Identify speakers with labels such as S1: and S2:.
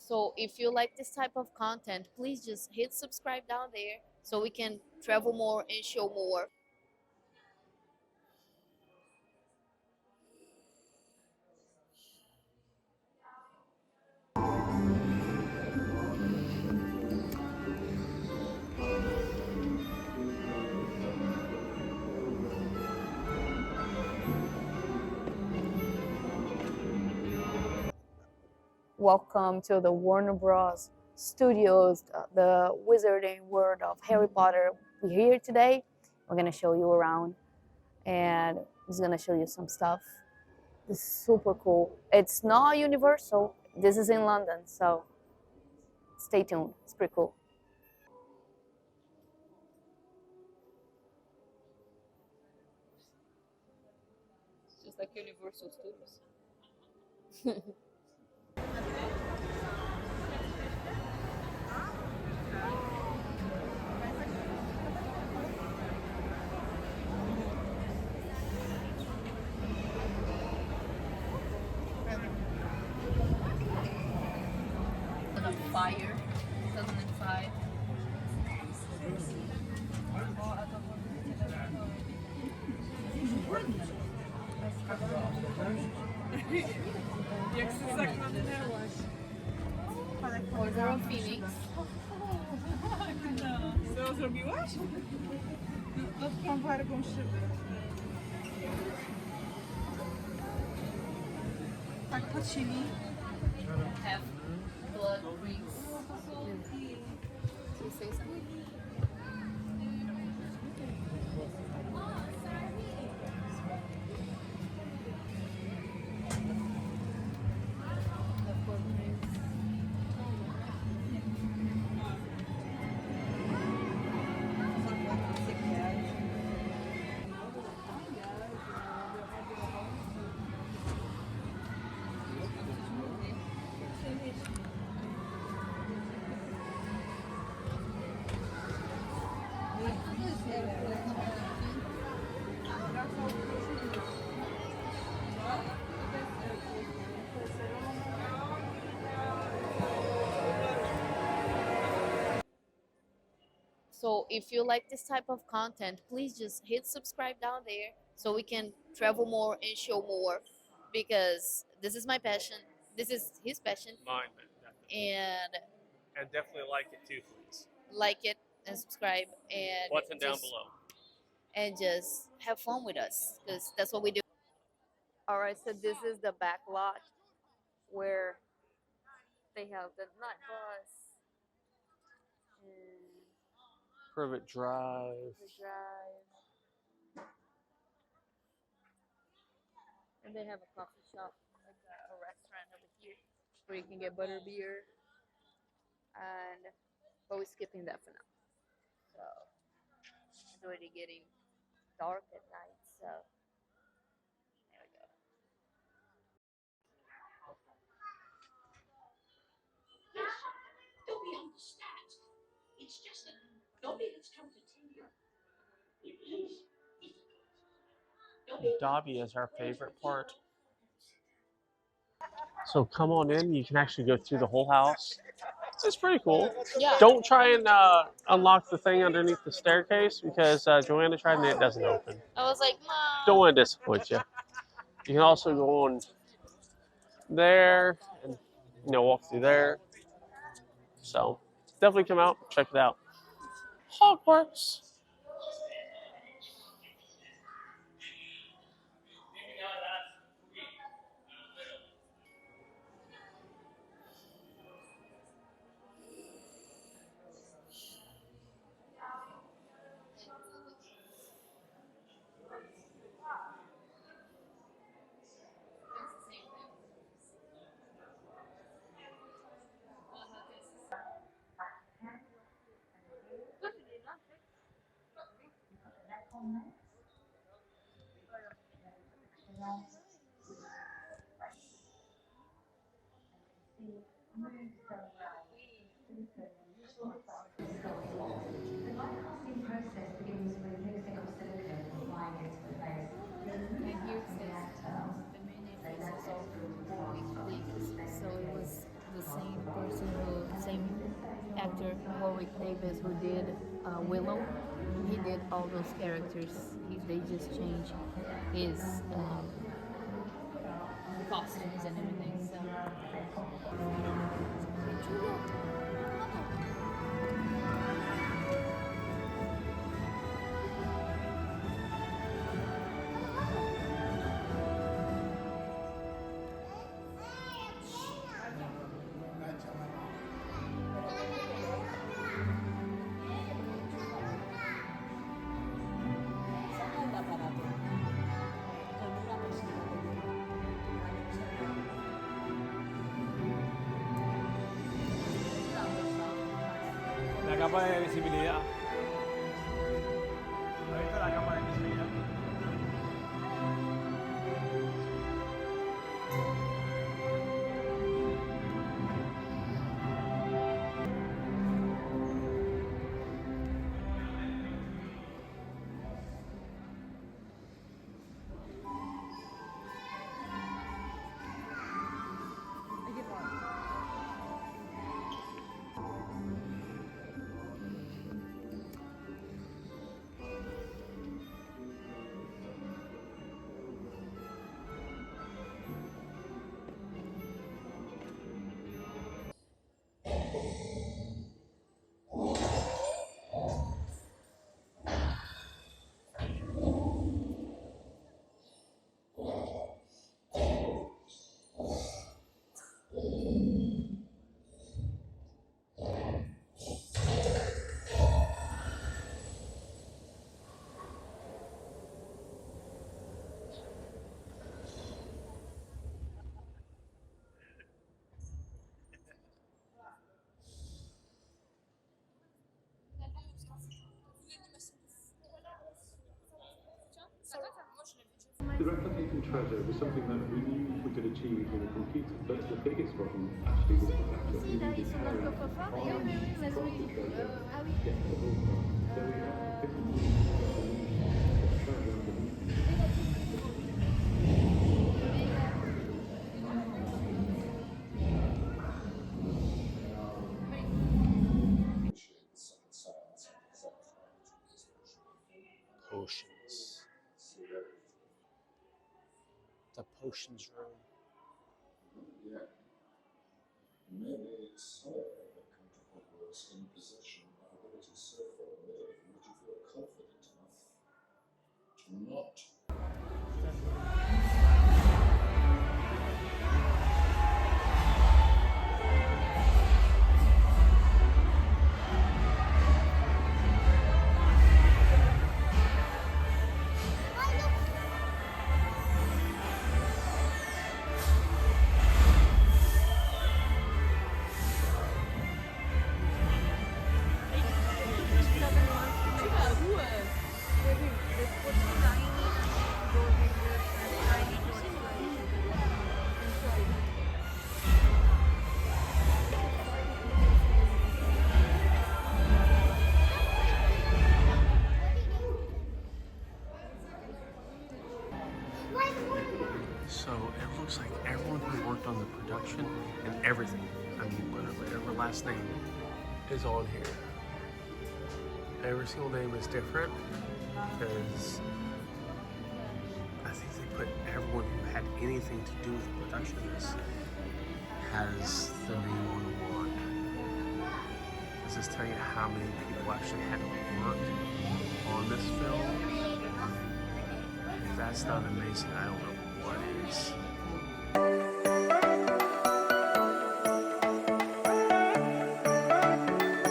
S1: So if you like this type of content, please just hit subscribe down there so we can travel more and show more. Welcome to the Warner Bros. Studios, the wizarding world of Harry Potter. We're here today. We're gonna show you around, and we're gonna show you some stuff. This is super cool. It's not Universal. This is in London, so stay tuned. It's pretty cool. It's just like Universal Studios. Fire, 2005.
S2: Jak se zakładnęłaś.
S1: Order of Phoenix.
S2: Co zrobiłaś? Dotknął wargą szyby. Tak płacili.
S1: Have blood rings. Do you say something? Have blood rings. So if you like this type of content, please just hit subscribe down there so we can travel more and show more, because this is my passion. This is his passion.
S3: Mine, definitely.
S1: And
S3: definitely like it too, please.
S1: like it and subscribe and
S3: Button down
S1: just,
S3: below.
S1: and just have fun with us, because that's what we do. All right, so this is the backlot where they have the night bus and
S3: Privet Drive.
S1: the drive, and they have a coffee shop, like a restaurant over here where you can get butter beer, and but we're skipping that for now. So it's already getting dark at night, so there we go.
S4: Don't be understand. It's just that Dobby has come to tell you. It is difficult.
S3: Dobby is our favorite part. So come on in. You can actually go through the whole house. It's pretty cool.
S1: Yeah.
S3: Don't try and unlock the thing underneath the staircase because Joanna tried and it doesn't open.
S1: I was like, Mom.
S3: Don't want to disappoint you. You can also go on there and walk through there. So definitely come out, check it out. Hogwarts.
S5: Process begins with mixing of silicone and applying it to the face.
S1: And here it says the many faces of Warwick Lake. So it was the same person Warwick Davis, who did Willow. He did all those characters. They just changed his costumes and everything. So.
S6: La capa de visibilidad. ¿Has visto la capa de visibilidad?
S7: The replicating treasure was something that we knew we could achieve in a computer, but the biggest problem actually was the fact that we needed to carry out the treasure, get the whole thing. So we have 50 treasure underneath.
S3: Potions. The potions room.
S8: Yeah. Maybe so. The Count of Hogwarts in possession of abilities so formidable, would you feel confident enough to not?
S3: So it looks like everyone who worked on the production and everything, I mean literally every last name is on here. Every single name is different because I think they put everyone who had anything to do with the production of this has the name on the wand. Does this tell you how many people actually had to work on this film? If that's not amazing, I don't know what is.